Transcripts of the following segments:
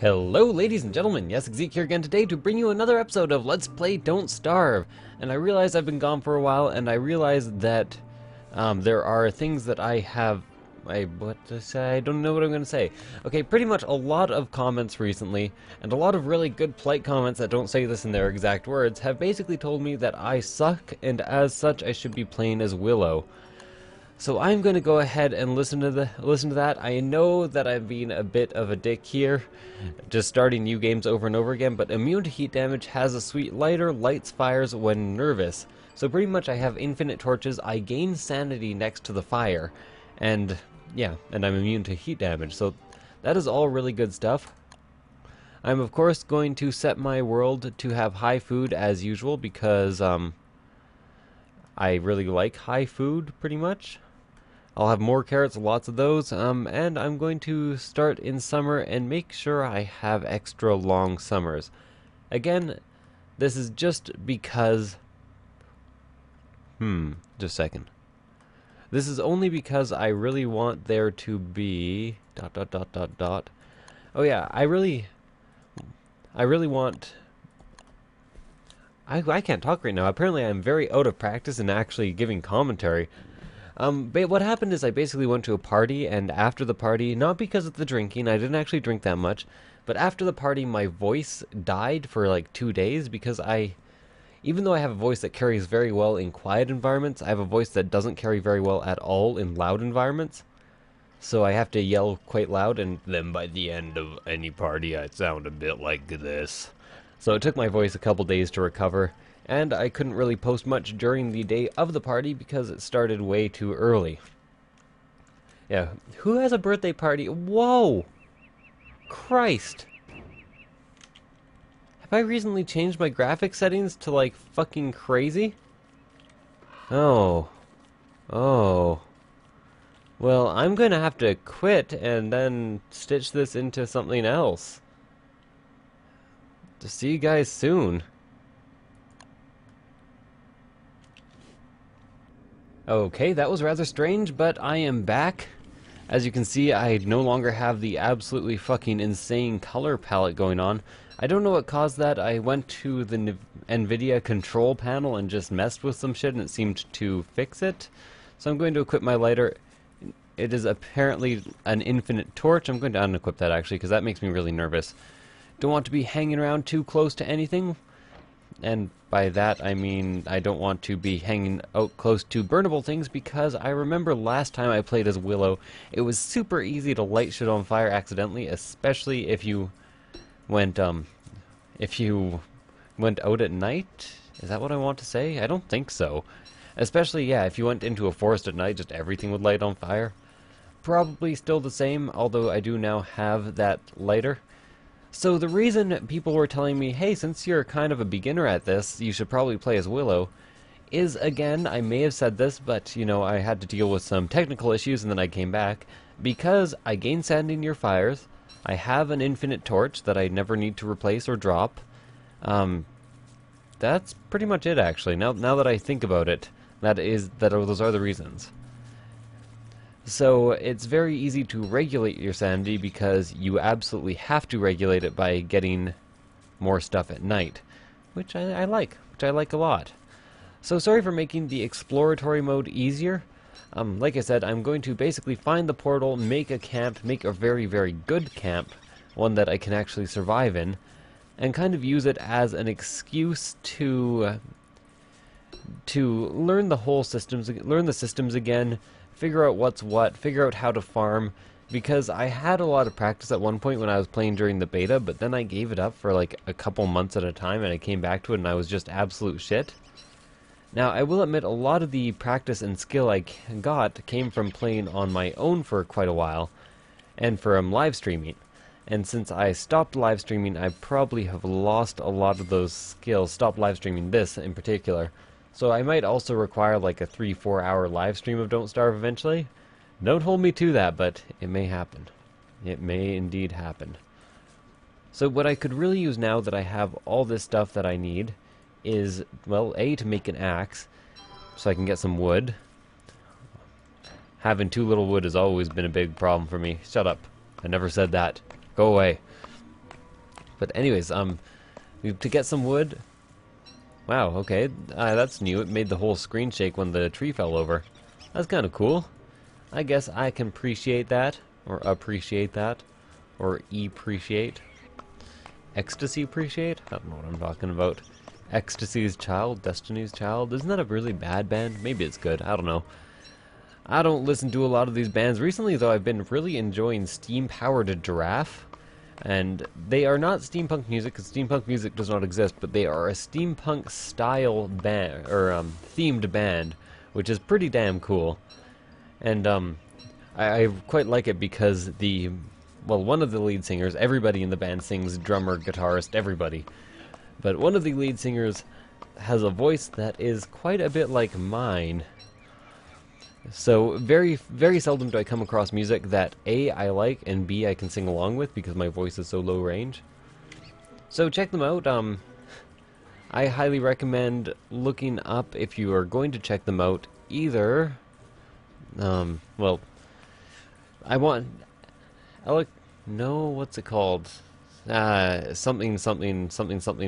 Hello ladies and gentlemen, yes, Zeke here again today to bring you another episode of Let's Play Don't Starve. And I realize I've been gone for a while, and I realize that there are things that I have... what to say? I don't know what I'm going to say. Okay, pretty much a lot of comments recently, and a lot of really good polite comments that don't say this in their exact words, have basically told me that I suck, and as such I should be playing as Willow. So I'm going to go ahead and listen to that. I know that I've been a bit of a dick here, just starting new games over and over again, but immune to heat damage, has a sweet lighter, lights fires when nervous. So pretty much I have infinite torches, I gain sanity next to the fire, and yeah, and I'm immune to heat damage. So that is all really good stuff. I'm of course going to set my world to have high food as usual because I really like high food pretty much. I'll have more carrots, lots of those, and I'm going to start in summer and make sure I have extra long summers. Again, this is just because... just a second. This is only because I really want there to be... Oh yeah, I really want... I can't talk right now. Apparently I'm very out of practice in actually giving commentary. But what happened is I basically went to a party, and after the party, not because of the drinking, I didn't actually drink that much, but after the party my voice died for like 2 days because even though I have a voice that carries very well in quiet environments, I have a voice that doesn't carry very well at all in loud environments. So I have to yell quite loud, and then by the end of any party I sound a bit like this. So it took my voice a couple days to recover. And I couldn't really post much during the day of the party because it started way too early. Yeah, who has a birthday party? Whoa! Christ! Have I recently changed my graphic settings to like fucking crazy? Oh. Oh. Well, I'm gonna have to quit and then stitch this into something else. To see you guys soon. Okay, that was rather strange, but I am back. As you can see, I no longer have the absolutely fucking insane color palette going on. I don't know what caused that. I went to the NVIDIA control panel and just messed with some shit and it seemed to fix it. So I'm going to equip my lighter. It is apparently an infinite torch. I'm going to unequip that actually because that makes me really nervous. Don't want to be hanging around too close to anything. And by that I mean I don't want to be hanging out close to burnable things because I remember last time I played as Willow, it was super easy to light shit on fire accidentally, especially if you went out at night? Is that what I want to say? I don't think so. Especially, yeah, if you went into a forest at night, just everything would light on fire. Probably still the same, although I do now have that lighter. So the reason people were telling me, hey, since you're kind of a beginner at this, you should probably play as Willow, is, again, I may have said this, but, you know, I had to deal with some technical issues and then I came back, because I gain sanity near fires, I have an infinite torch that I never need to replace or drop. That's pretty much it, actually. Now that I think about it, those are the reasons. So it's very easy to regulate your sanity because you absolutely have to regulate it by getting more stuff at night, which I like a lot. So sorry for making the exploratory mode easier. Like I said, I'm going to basically find the portal, make a camp, make a very, very good camp, one that I can actually survive in, and kind of use it as an excuse to learn the systems again, figure out what's what, figure out how to farm, because I had a lot of practice at one point when I was playing during the beta, but then I gave it up for like a couple months at a time and I came back to it and I was just absolute shit. Now, I will admit a lot of the practice and skill I got came from playing on my own for quite a while, and from live streaming. And since I stopped live streaming, I probably have lost a lot of those skills, stopped live streaming this in particular. So I might also require like a 3-4 hour live stream of Don't Starve eventually. Don't hold me to that, but it may happen. It may indeed happen. So what I could really use now that I have all this stuff that I need is, well, A, to make an axe, so I can get some wood. Having too little wood has always been a big problem for me. Shut up. I never said that. Go away. But anyways, to get some wood. Wow, okay, that's new. It made the whole screen shake when the tree fell over. That's kind of cool. I guess I can appreciate that, or appreciate that, or appreciate. Ecstasy appreciate? I don't know what I'm talking about. Ecstasy's Child, Destiny's Child. Isn't that a really bad band? Maybe it's good. I don't know. I don't listen to a lot of these bands. Recently, though, I've been really enjoying Steam-Powered Giraffe. And they are not steampunk music, because steampunk music does not exist, but they are a steampunk-style band, or themed band, which is pretty damn cool. And I quite like it because one of the lead singers, everybody in the band sings, drummer, guitarist, everybody. But one of the lead singers has a voice that is quite a bit like mine. So very, very seldom do I come across music that A, I like, and B, I can sing along with because my voice is so low range. So check them out. I highly recommend looking up, if you are going to check them out, either, well, I want, no, what's it called? Something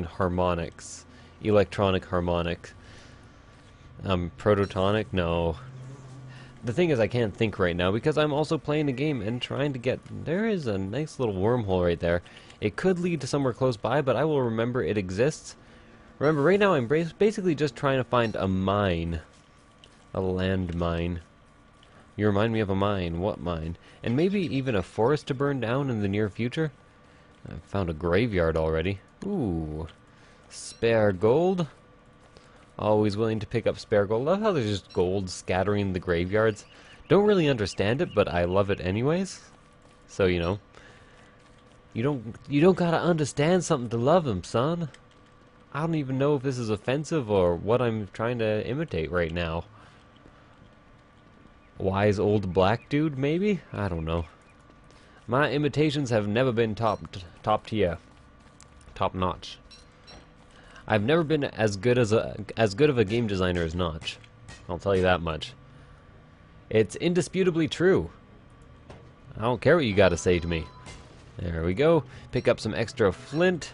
harmonics. Electronic harmonic. Prototonic? No. The thing is, I can't think right now because I'm also playing a game and trying to get... There is a nice little wormhole right there. It could lead to somewhere close by, but I will remember it exists. Remember, right now I'm basically just trying to find a mine. A landmine. You remind me of a mine. What mine? And maybe even a forest to burn down in the near future? I've found a graveyard already. Ooh. Spare gold. Always willing to pick up spare gold. Love how there's just gold scattering the graveyards. Don't really understand it, but I love it anyways. So, you know. You don't gotta understand something to love them, son. I don't even know if this is offensive or what I'm trying to imitate right now. Wise old black dude, maybe? I don't know. My imitations have never been top tier. Top notch. I've never been as good of a game designer as Notch. I'll tell you that much. It's indisputably true. I don't care what you gotta say to me. There we go. Pick up some extra flint.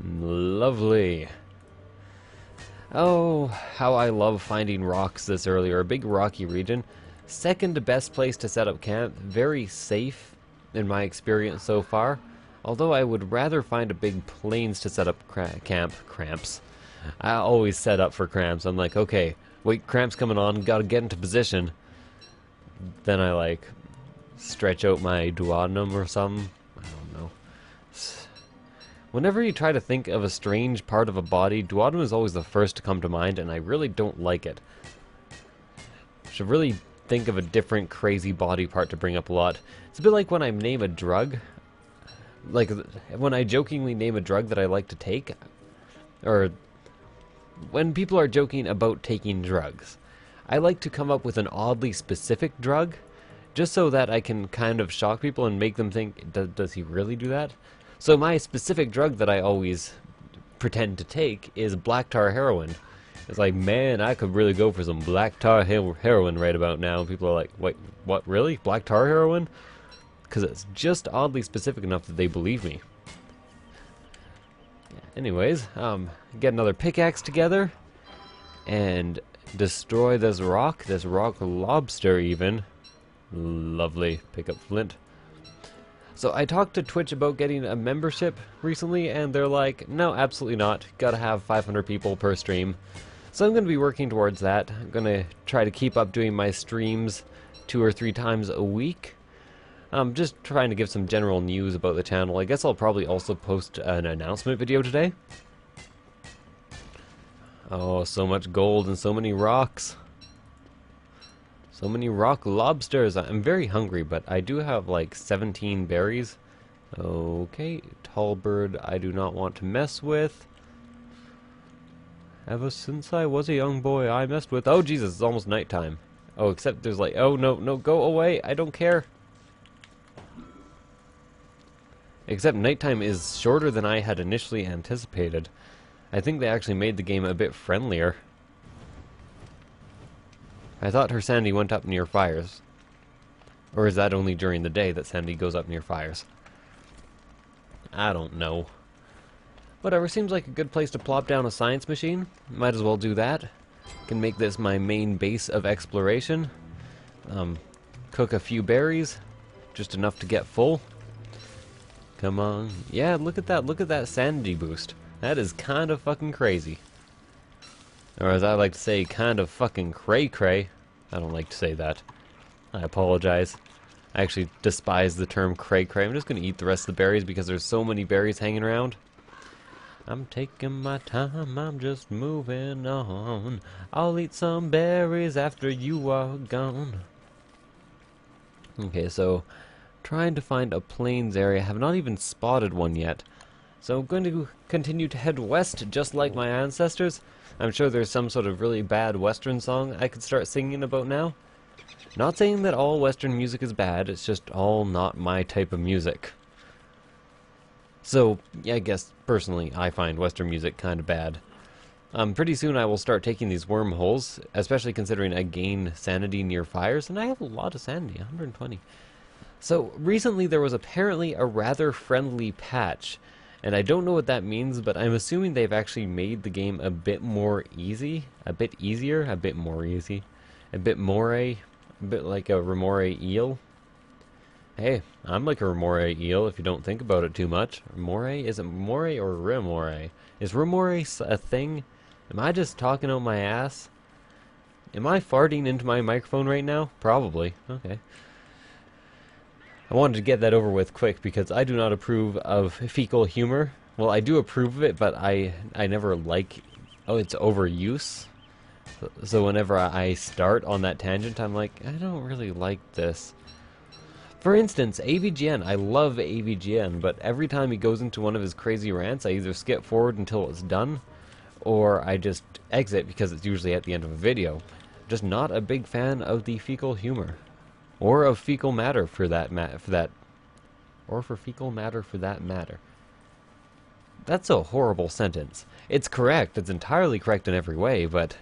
Lovely. Oh, how I love finding rocks this early, or a big rocky region. Second best place to set up camp. Very safe in my experience so far. Although I would rather find a big plains to set up cramps. I always set up for cramps. I'm like, okay, wait, cramps coming on, gotta get into position. Then I like stretch out my duodenum or something. I don't know. Whenever you try to think of a strange part of a body, duodenum is always the first to come to mind, and I really don't like it. Should really think of a different crazy body part to bring up a lot. It's a bit like when I name a drug. Like, when I jokingly name a drug that I like to take, or when people are joking about taking drugs, I like to come up with an oddly specific drug, just so that I can kind of shock people and make them think, does he really do that? So my specific drug that I always pretend to take is black tar heroin. It's like, man, I could really go for some black tar heroin right about now. People are like, wait, what, really? Black tar heroin? Because it's just oddly specific enough that they believe me. Anyways, get another pickaxe together and destroy this rock lobster even. Lovely. Pick up flint. So I talked to Twitch about getting a membership recently, and they're like, no, absolutely not. Gotta have 500 people per stream. So I'm going to be working towards that. I'm going to try to keep up doing my streams 2 or 3 times a week. I'm just trying to give some general news about the channel. I guess I'll probably also post an announcement video today. Oh, so much gold and so many rocks. So many rock lobsters. I'm very hungry, but I do have like 17 berries. Okay, tall bird I do not want to mess with. Ever since I was a young boy, I messed with... Oh, Jesus, it's almost nighttime. Oh, except there's like... Oh, no, no, go away. I don't care. Except nighttime is shorter than I had initially anticipated. I think they actually made the game a bit friendlier. I thought her sanity went up near fires. Or is that only during the day that sanity goes up near fires? I don't know. Whatever, seems like a good place to plop down a science machine. Might as well do that. Can make this my main base of exploration. Cook a few berries, just enough to get full. Come on. Yeah, look at that sanity boost. That is kind of fucking crazy. Or as I like to say, kind of fucking cray-cray. I don't like to say that. I apologize. I actually despise the term cray-cray. I'm just gonna eat the rest of the berries because there's so many berries hanging around. I'm taking my time, I'm just moving on. I'll eat some berries after you are gone. Okay, so trying to find a plains area. Have not even spotted one yet. So I'm going to continue to head west just like my ancestors. I'm sure there's some sort of really bad western song I could start singing about now. Not saying that all western music is bad, it's just all not my type of music. So, yeah, I guess, personally, I find western music kind of bad. Pretty soon I will start taking these wormholes, especially considering I gain sanity near fires, and I have a lot of sanity, 120. So, recently there was apparently a rather friendly patch, and I don't know what that means, but I'm assuming they've actually made the game a bit more easy, a bit easier, a bit more easy, a bit like a remore eel. Hey, I'm like a remore eel if you don't think about it too much. Remore? Is it more or remore? Is remore a thing? Am I just talking out my ass? Am I farting into my microphone right now? Probably. Okay. I wanted to get that over with quick because I do not approve of fecal humor. Well, I do approve of it, but I never like its overuse. So whenever I start on that tangent, I'm like, I don't really like this. For instance, AVGN. I love AVGN, but every time he goes into one of his crazy rants, I either skip forward until it's done, or I just exit because it's usually at the end of a video. Just not a big fan of the fecal humor. Or of fecal matter for that fecal matter for that matter. That's a horrible sentence. It's correct, it's entirely correct in every way, but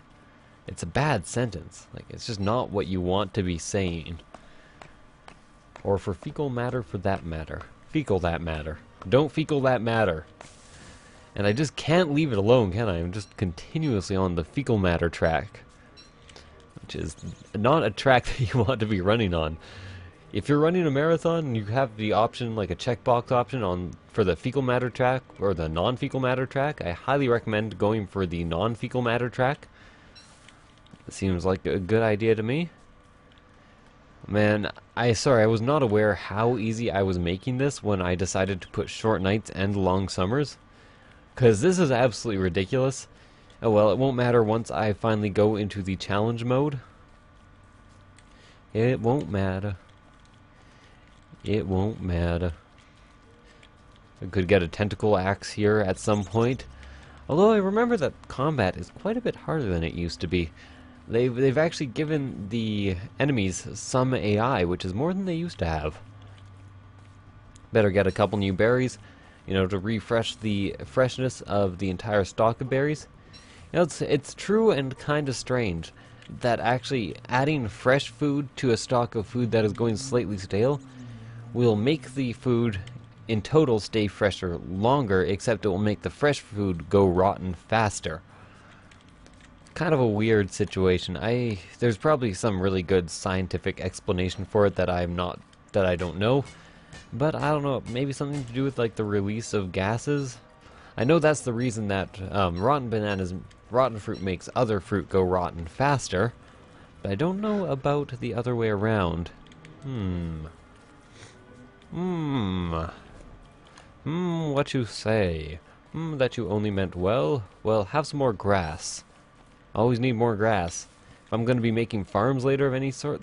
it's a bad sentence. Like, it's just not what you want to be saying. Or for fecal matter for that matter. Fecal that matter. Don't fecal that matter. And I just can't leave it alone, can I? I'm just continuously on the fecal matter track. Which is not a track that you want to be running on. If you're running a marathon, you have the option, like a checkbox option for the fecal matter track or the non-fecal matter track. I highly recommend going for the non-fecal matter track. It seems like a good idea to me. Man, I was not aware how easy I was making this when I decided to put short nights and long summers. Because this is absolutely ridiculous. Oh well, it won't matter once I finally go into the challenge mode. It won't matter. It won't matter. I could get a tentacle axe here at some point. Although I remember that combat is quite a bit harder than it used to be. They've actually given the enemies some AI, which is more than they used to have. Better get a couple new berries, you know, to refresh the freshness of the entire stock of berries. You know, it's true and kind of strange that actually adding fresh food to a stock of food that is going slightly stale will make the food in total stay fresher longer, except it will make the fresh food go rotten faster. Kind of a weird situation. There's probably some really good scientific explanation for it that I don't know, but I don't know, maybe something to do with like the release of gases. I know that's the reason that rotten fruit makes other fruit go rotten faster, but I don't know about the other way around. What you say? That you only meant well? Well, have some more grass. Always need more grass. If I'm going to be making farms later of any sort,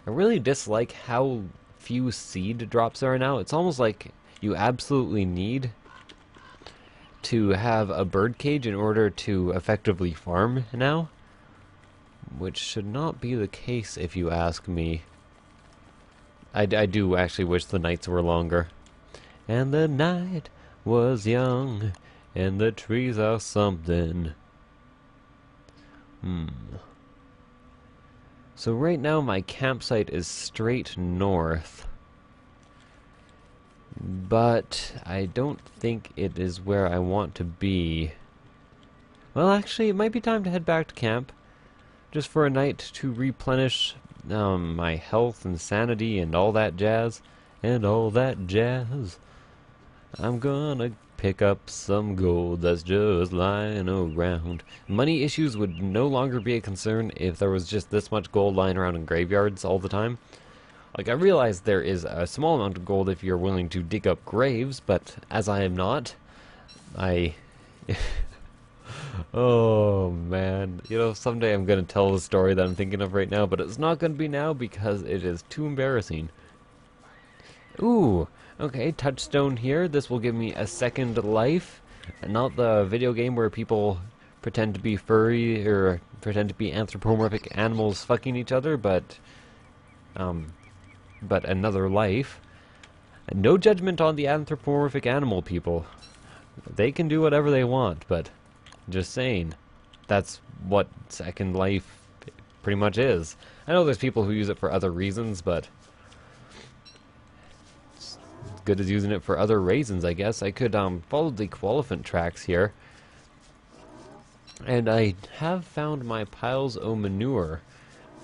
I really dislike how few seed drops there are now. It's almost like you absolutely need to have a bird cage in order to effectively farm now, which should not be the case if you ask me. I do actually wish the nights were longer. And the night was young, and the trees are something. So right now my campsite is straight north. but I don't think it is where I want to be. Well, actually, it might be time to head back to camp, just for a night to replenish my health and sanity and all that jazz. And all that jazz. I'm gonna pick up some gold that's just lying around. Money issues would no longer be a concern if there was just this much gold lying around in graveyards all the time. Like, I realize there is a small amount of gold if you're willing to dig up graves, but as I am not, I... Oh, man. You know, someday I'm gonna tell the story that I'm thinking of right now, but it's not gonna be now because it is too embarrassing. Ooh, okay, touchstone here. This will give me a second life. And not the video game where people pretend to be furry or pretend to be anthropomorphic animals fucking each other, but another life. And no judgment on the anthropomorphic animal people. They can do whatever they want, but just saying, that's what second life pretty much is. I know there's people who use it for other reasons, but good as using it for other reasons, I guess. I could follow the Qualiphant tracks here, and I have found my piles o' manure,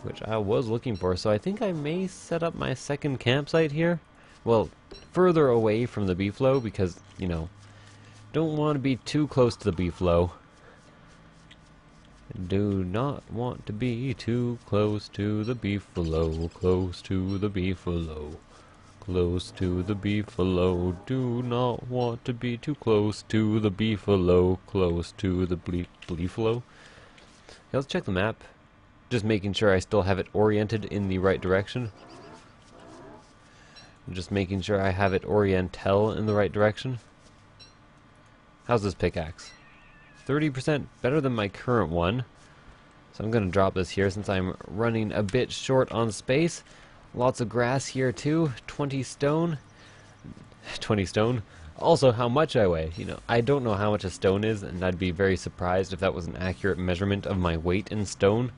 which I was looking for, so I think I may set up my second campsite here. Well, further away from the beefalo, because, you know, don't want to be too close to the beefalo. Do not want to be too close to the beefalo, close to the beefalo. Close to the beefalo, do not want to be too close to the beefalo, close to the beefalo. Okay, let's check the map. Just making sure I still have it oriented in the right direction. Just making sure I have it oriental in the right direction. How's this pickaxe? 30% better than my current one. So I'm going to drop this here since I'm running a bit short on space. Lots of grass here too. 20 stone. 20 stone. Also, how much I weigh. You know, I don't know how much a stone is, and I'd be very surprised if that was an accurate measurement of my weight in stone.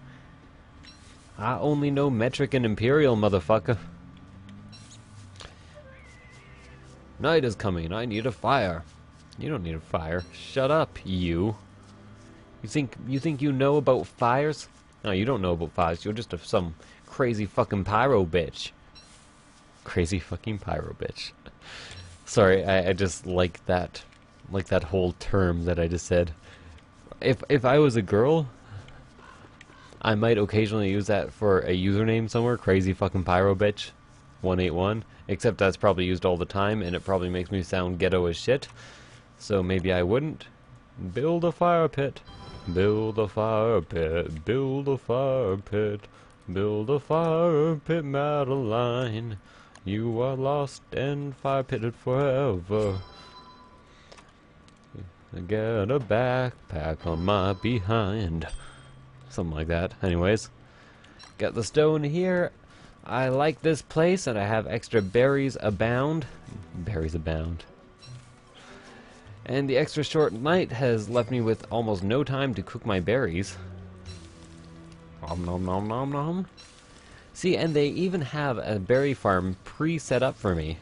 I only know metric and imperial, motherfucker. Night is coming. I need a fire. You don't need a fire. Shut up, you. You think you know about fires? No, you don't know about fires. You're just some crazy fucking pyro bitch. Crazy fucking pyro bitch. Sorry, I just like that whole term that I just said. If I was a girl, I might occasionally use that for a username somewhere. Crazy fucking pyro bitch 181. Except that's probably used all the time, and it probably makes me sound ghetto as shit. So maybe I wouldn't. Build a fire pit. Build a fire pit. Build a fire pit. Build a fire pit, Madeline. You are lost and fire pitted forever. Get a backpack on my behind. Something like that. Anyways. Got the stone here. I like this place, and I have extra berries abound. Berries abound. And the extra short night has left me with almost no time to cook my berries. Nom nom nom nom nom. See, and they even have a berry farm pre-set up for me.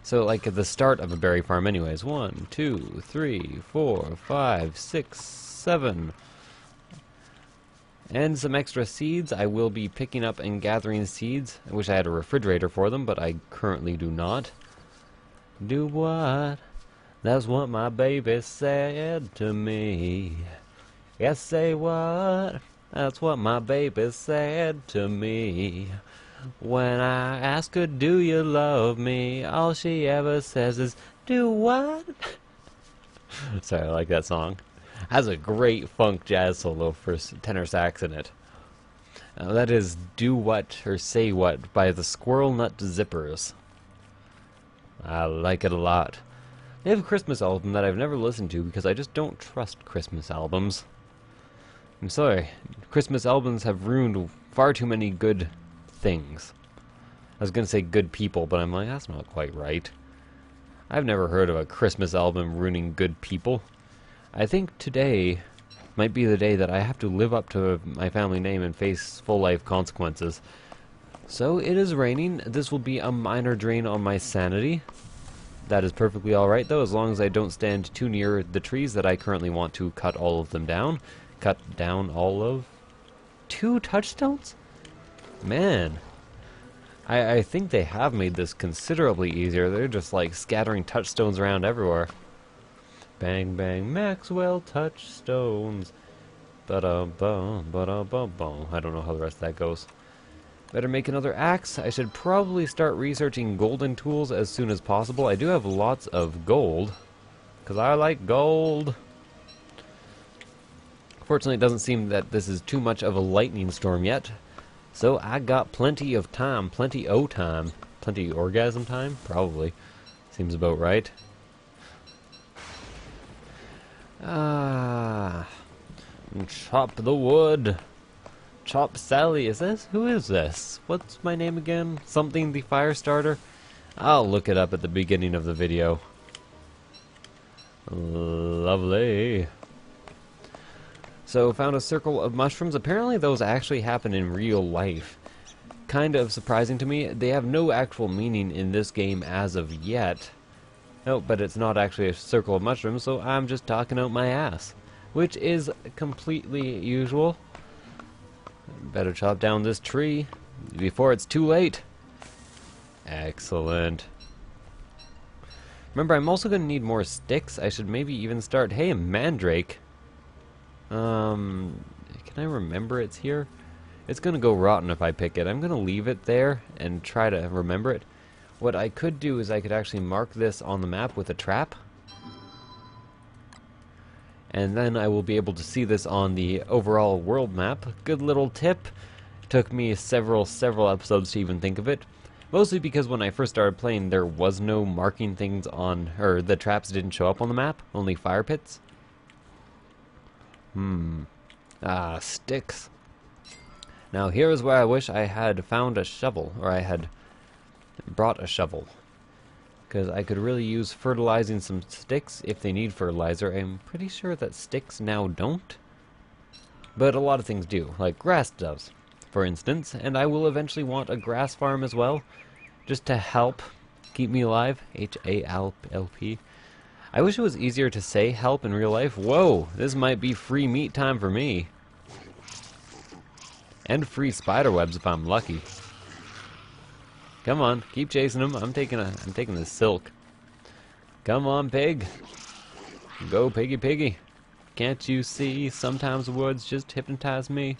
So, like at the start of a berry farm anyways. 1, 2, 3, 4, 5, 6, 7. And some extra seeds. I will be picking up and gathering seeds. I wish I had a refrigerator for them, but I currently do not. Do what? That's what my baby said to me. Yes, say what? That's what my baby said to me. When I ask her, do you love me? All she ever says is, do what? Sorry, I like that song. Has a great funk jazz solo for tenor sax in it. That is Do What or Say What by the Squirrel Nut Zippers. I like it a lot. They have a Christmas album that I've never listened to because I just don't trust Christmas albums. I'm sorry. Christmas albums have ruined far too many good things. I was going to say good people, but I'm like, that's not quite right. I've never heard of a Christmas album ruining good people. I think today might be the day that I have to live up to my family name and face full life consequences. So it is raining. This will be a minor drain on my sanity. That is perfectly alright though, as long as I don't stand too near the trees that I currently want to cut all of them down. Cut down all of... 2 touchstones? Man. I think they have made this considerably easier. They're just like scattering touchstones around everywhere. Bang bang Maxwell touchstones. Ba-da-bum, ba-da-bum-bum. I don't know how the rest of that goes. Better make another axe. I should probably start researching golden tools as soon as possible. I do have lots of gold, because I like gold. Fortunately, it doesn't seem that this is too much of a lightning storm yet. So I got plenty of time, plenty o time. Plenty orgasm time? Probably. Seems about right. Chop the wood. Chop Sally. Is this? Who is this? What's my name again? Something the fire starter? I'll look it up at the beginning of the video. Lovely. So, found a circle of mushrooms. Apparently those actually happen in real life. Kind of surprising to me. They have no actual meaning in this game as of yet. No, but it's not actually a circle of mushrooms, so I'm just talking out my ass. Which is completely usual. Better chop down this tree before it's too late. Excellent. Remember, I'm also going to need more sticks. I should maybe even start... Hey, a mandrake. Can I remember it's here? It's going to go rotten if I pick it. I'm going to leave it there and try to remember it. What I could do is I could actually mark this on the map with a trap. And then I will be able to see this on the overall world map. Good little tip. Took me several episodes to even think of it. Mostly because when I first started playing, there was no marking things on... or the traps didn't show up on the map. Only fire pits. Sticks. Now here is where I wish I had found a shovel. Or I had brought a shovel. Because I could really use fertilizing some sticks if they need fertilizer. I'm pretty sure that sticks now don't. But a lot of things do, like grass does, for instance. And I will eventually want a grass farm as well, just to help keep me alive. H-A-L-P. I wish it was easier to say help in real life. Whoa, this might be free meat time for me. And free spider webs if I'm lucky. Come on, keep chasing him. I'm taking the silk. Come on, pig. Go, piggy, piggy. Can't you see? Sometimes the words just hypnotize me.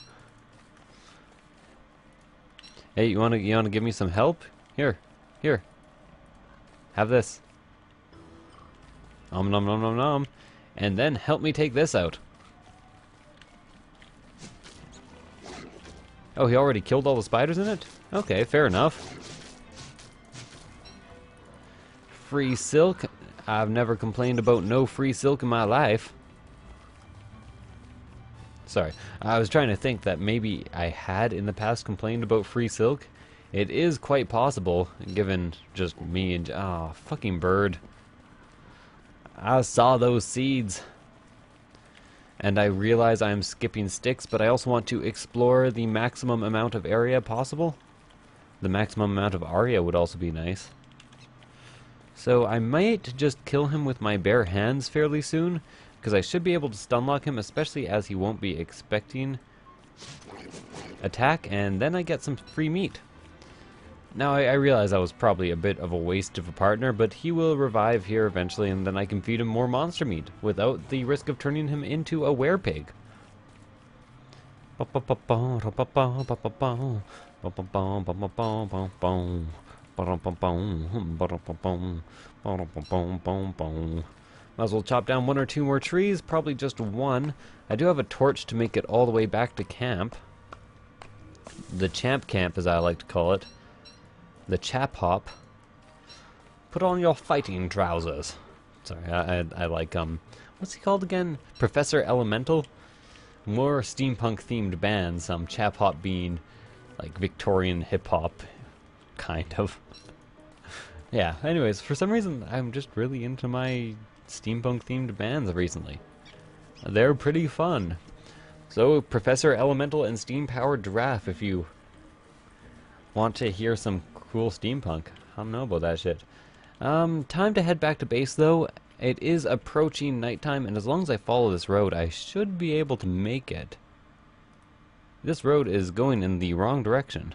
Hey, you wanna give me some help? Here. Have this. Nom nom nom nom nom. And then help me take this out. Oh, he already killed all the spiders in it? Okay, fair enough. Free silk. I've never complained about no free silk in my life. Sorry, I was trying to think that maybe I had in the past complained about free silk. It is quite possible, given just me and... ah, fucking bird. I saw those seeds. And I realize I'm skipping sticks, but I also want to explore the maximum amount of area possible. The maximum amount of aria would also be nice. So I might just kill him with my bare hands fairly soon, because I should be able to stunlock him, especially as he won't be expecting attack, and then I get some free meat. Now I realize that was probably a bit of a waste of a partner, but he will revive here eventually, and then I can feed him more monster meat, without the risk of turning him into a werepig. Might as well chop down 1 or 2 more trees, probably just 1. I do have a torch to make it all the way back to camp. The champ camp, as I like to call it. The chap hop. Put on your fighting trousers. Sorry, I like, what's he called again? Professor Elemental? More steampunk themed bands, chap hop being like Victorian hip hop, kind of. Yeah, anyways, for some reason I'm just really into my steampunk themed bands recently. They're pretty fun. So, Professor Elemental and Steam Powered Giraffe, if you want to hear some cool steampunk. I don't know about that shit. Time to head back to base, though. It is approaching nighttime, and as long as I follow this road, I should be able to make it. This road is going in the wrong direction.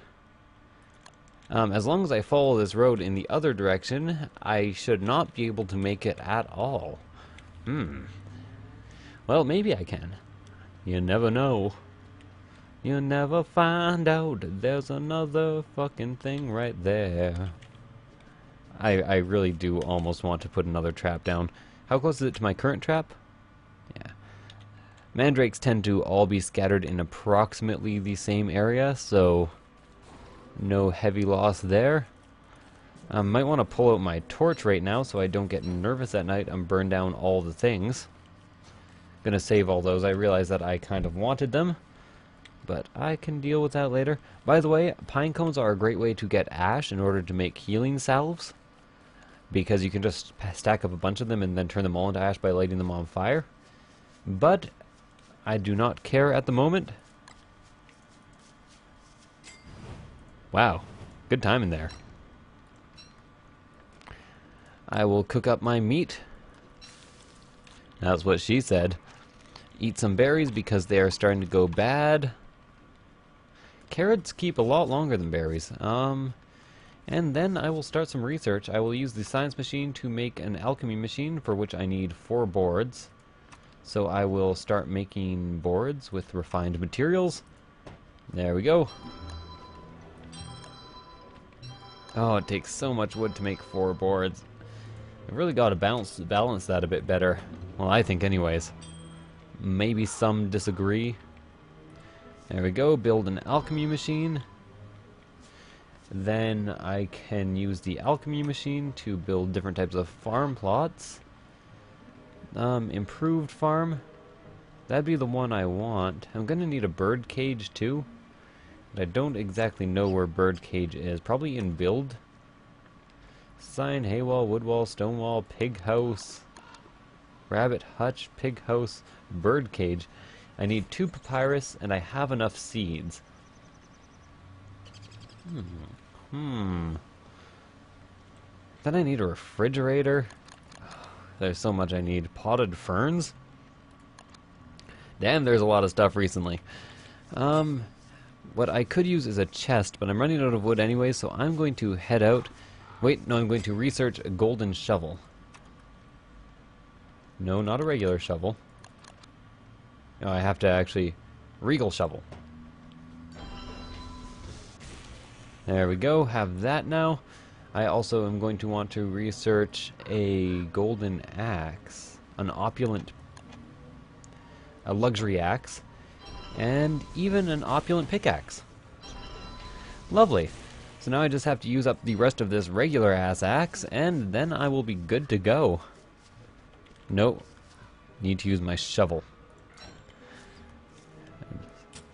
As long as I follow this road in the other direction, I should not be able to make it at all. Well, maybe I can. You never know. You never find out. There's another fucking thing right there. I really do almost want to put another trap down. How close is it to my current trap? Yeah. Mandrakes tend to all be scattered in approximately the same area, so no heavy loss there. I might want to pull out my torch right now so I don't get nervous at night and burn down all the things. Gonna save all those. I realize that I kind of wanted them, but I can deal with that later. By the way, pine cones are a great way to get ash in order to make healing salves, because you can just stack up a bunch of them and then turn them all into ash by lighting them on fire. But I do not care at the moment. Wow, good timing there. I will cook up my meat. That's what she said. Eat some berries because they are starting to go bad. Carrots keep a lot longer than berries. And then I will start some research. I will use the science machine to make an alchemy machine, for which I need 4 boards. So I will start making boards with refined materials. There we go. Oh, it takes so much wood to make 4 boards. I've really got to balance that a bit better. Well, I think anyways. Maybe some disagree. There we go, build an alchemy machine. Then I can use the alchemy machine to build different types of farm plots. Improved farm. That'd be the one I want. I'm gonna need a bird cage too. But I don't exactly know where bird cage is. Probably in build. Sign, hay wall, wood wall, stone wall, pig house, rabbit hutch, pig house, bird cage. I need 2 papyrus and I have enough seeds. Then I need a refrigerator. There's so much I need. Potted ferns? Damn, there's a lot of stuff recently. What I could use is a chest, but I'm running out of wood anyway, so I'm going to head out. Wait, no, I'm going to research a golden shovel. No, not a regular shovel. No, I have to actually... regal shovel. There we go, have that now. I also am going to want to research a golden axe, an opulent, a luxury axe, and even an opulent pickaxe. Lovely. So now I just have to use up the rest of this regular ass axe, and then I will be good to go. Nope. Need to use my shovel.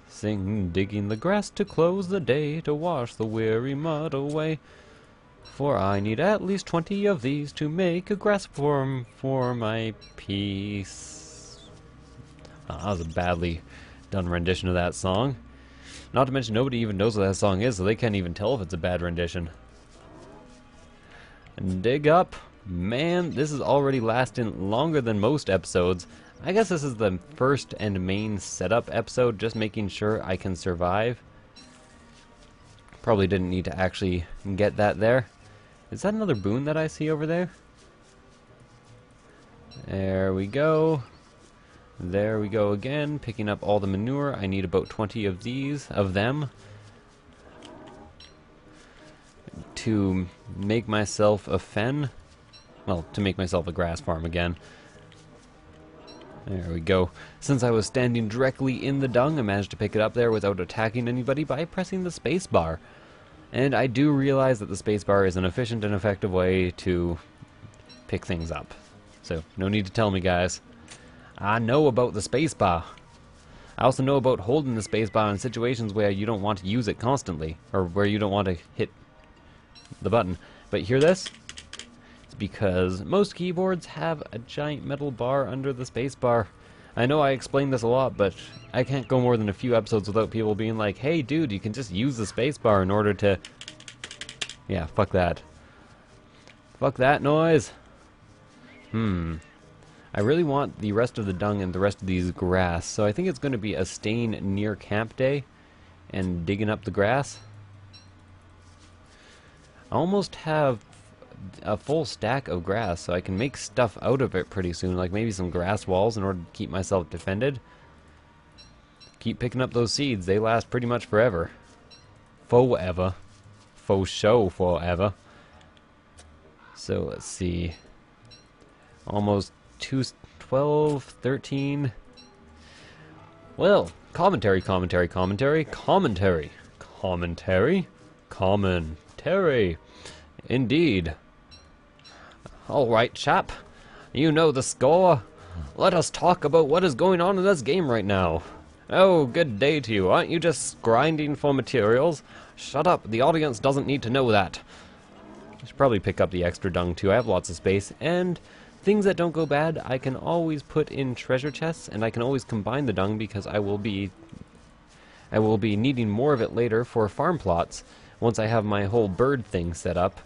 Sing, digging the grass to close the day, to wash the weary mud away. For I need at least 20 of these to make a grass form for my piece. That was a badly done rendition of that song. Not to mention nobody even knows what that song is, so they can't even tell if it's a bad rendition. And dig up. Man, this is already lasting longer than most episodes. I guess this is the first and main setup episode, just making sure I can survive. Probably didn't need to actually get that there. Is that another boon that I see over there? There we go. There we go again, picking up all the manure. I need about 20 of them, to make myself a fen. Well, to make myself a grass farm again. There we go. Since I was standing directly in the dung, I managed to pick it up there without attacking anybody by pressing the space bar. And I do realize that the space bar is an efficient and effective way to pick things up. So, no need to tell me, guys. I know about the space bar. I also know about holding the space bar in situations where you don't want to use it constantly, or where you don't want to hit the button. But hear this? It's because most keyboards have a giant metal bar under the space bar. I know I explained this a lot, but I can't go more than a few episodes without people being like, hey dude, you can just use the space bar in order to... Yeah, fuck that. Fuck that noise. I really want the rest of the dung and the rest of these grass, so I think it's going to be a staying near camp day and digging up the grass. I almost have a full stack of grass, so I can make stuff out of it pretty soon, like maybe some grass walls in order to keep myself defended. Keep picking up those seeds, they last pretty much forever. Forever. Faux show forever. So let's see. Almost 12, 13. Well, commentary. Indeed. Alright, chap. You know the score. Let us talk about what is going on in this game right now. Oh, good day to you. Aren't you just grinding for materials? Shut up. The audience doesn't need to know that. I should probably pick up the extra dung too. I have lots of space, and things that don't go bad I can always put in treasure chests, and I can always combine the dung because I will be needing more of it later for farm plots once I have my whole bird thing set up.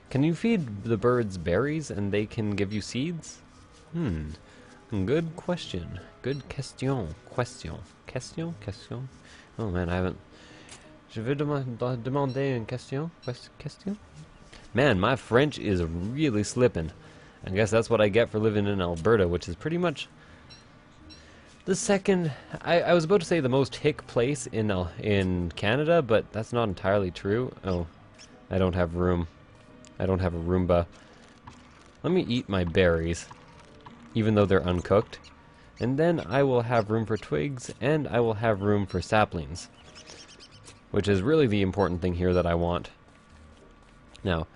Can you feed the birds berries and they can give you seeds? Good question. Good question. Question? Oh man, I haven't... Je vais demander une question? Question? Man, my French is really slipping. I guess that's what I get for living in Alberta, which is pretty much the second... I was about to say the most hick place in Canada, but that's not entirely true. Oh, I don't have room. I don't have a Roomba. Let me eat my berries, even though they're uncooked. And then I will have room for twigs, and I will have room for saplings. Which is really the important thing here that I want. Now,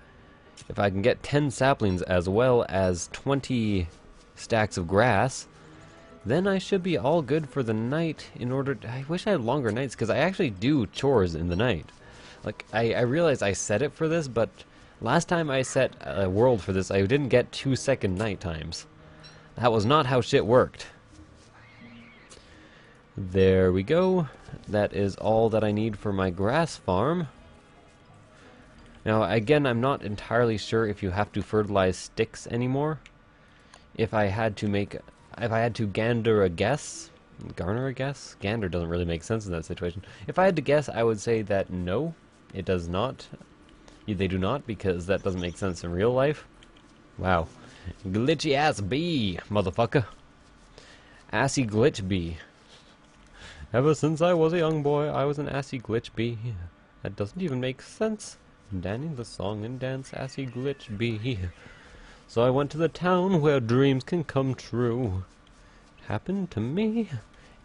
if I can get 10 saplings as well as 20 stacks of grass, then I should be all good for the night in order to... I wish I had longer nights, because I actually do chores in the night. Like, I realize I set it for this, but last time I set a world for this, I didn't get 2-second night times. That was not how shit worked. There we go. That is all that I need for my grass farm. Now, again, I'm not entirely sure if you have to fertilize sticks anymore. If I had to garner a guess? Gander doesn't really make sense in that situation. If I had to guess, I would say that no, it does not. They do not, because that doesn't make sense in real life. Wow. Glitchy ass bee, motherfucker. Assy glitch bee. Ever since I was a young boy, I was an assy glitch bee. That doesn't even make sense. Danny the song and dance, assy glitch bee. So I went to the town where dreams can come true. It happened to me.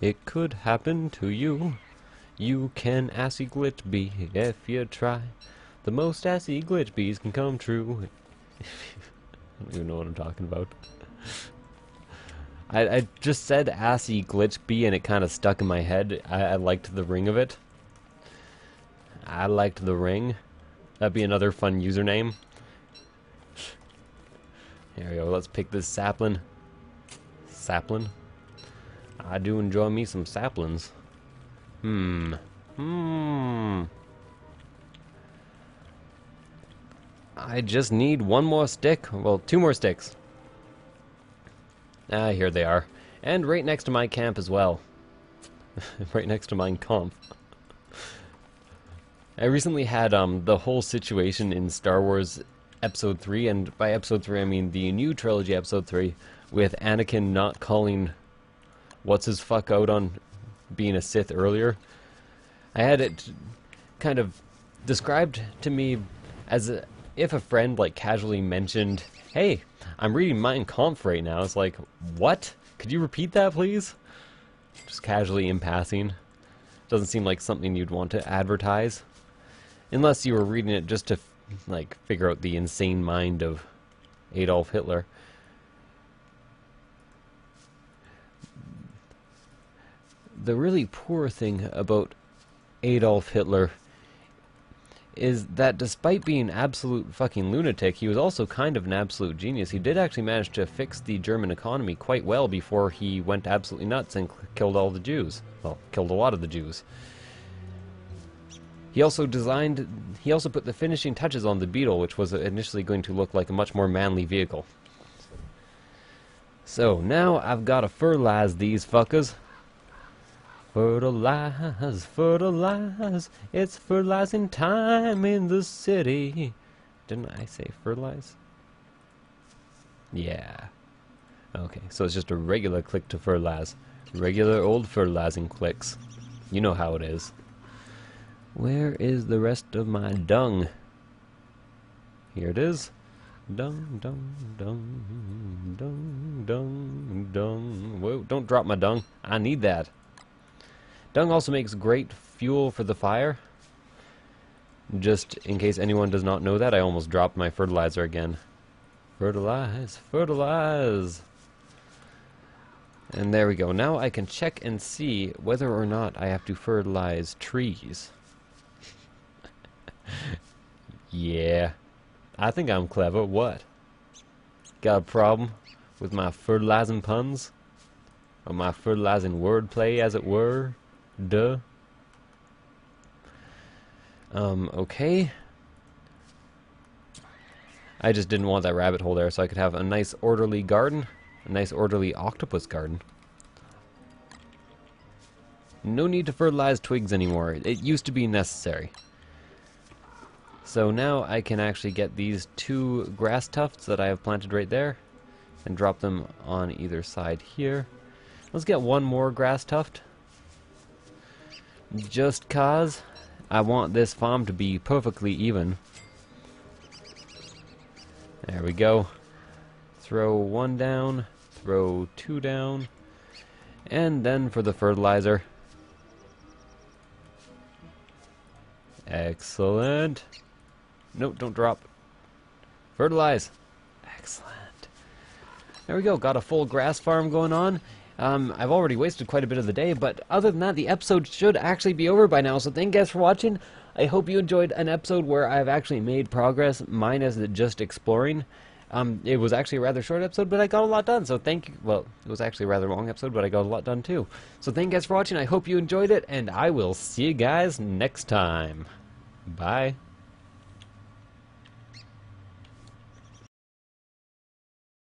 It could happen to you. You can assy glitch bee if you try. The most assy glitch bees can come true. I don't even know what I'm talking about. I just said assy glitch bee and it kind of stuck in my head. I liked the ring of it. I liked the ring. That'd be another fun username. There we go. Let's pick this sapling. Sapling? I do enjoy me some saplings. I just need one more stick. Well, 2 more sticks. Ah, here they are. And right next to my camp as well. Right next to mine comp. I recently had the whole situation in Star Wars Episode 3, and by Episode 3 I mean the new trilogy Episode 3, with Anakin not calling what's-his-fuck out on being a Sith earlier. I had it kind of described to me as if a friend like casually mentioned, "Hey, I'm reading Mein Kampf right now." It's like, what? Could you repeat that, please? Just casually in passing. Doesn't seem like something you'd want to advertise. Unless you were reading it just to, like, figure out the insane mind of Adolf Hitler. The really poor thing about Adolf Hitler is that despite being an absolute fucking lunatic, he was also kind of an absolute genius. He did actually manage to fix the German economy quite well before he went absolutely nuts and killed all the Jews. Well, killed a lot of the Jews. He also put the finishing touches on the Beetle, which was initially going to look like a much more manly vehicle. So, now I've got to fertilize these fuckers. Fertilize, fertilize, it's fertilizing time in the city. Didn't I say fertilize? Yeah. Okay, so it's just a regular click to fertilize. Regular old fertilizing clicks. You know how it is. Where is the rest of my dung? Here it is. Dung, dung, dung, dung, dung, dung. Whoa, don't drop my dung. I need that. Dung also makes great fuel for the fire. Just in case anyone does not know that, I almost dropped my fertilizer again. Fertilize, fertilize. And there we go. Now I can check and see whether or not I have to fertilize trees. Yeah. I think I'm clever. What? Got a problem with my fertilizing puns? Or my fertilizing wordplay, as it were? Duh. Okay. I just didn't want that rabbit hole there, so I could have a nice orderly garden. A nice orderly octopus garden. No need to fertilize twigs anymore. It used to be necessary. So now I can actually get these 2 grass tufts that I have planted right there and drop them on either side here. Let's get 1 more grass tuft. Just cause I want this farm to be perfectly even. There we go. Throw 1 down, throw 2 down, and then for the fertilizer. Excellent. Nope, don't drop. Fertilize. Excellent. There we go, got a full grass farm going on. I've already wasted quite a bit of the day, but other than that, the episode should actually be over by now, so thank you guys for watching. I hope you enjoyed an episode where I've actually made progress, minus just exploring. It was actually a rather short episode, but I got a lot done, so thank you. Well, it was actually a rather long episode, but I got a lot done too. So thank you guys for watching, I hope you enjoyed it, and I will see you guys next time. Bye.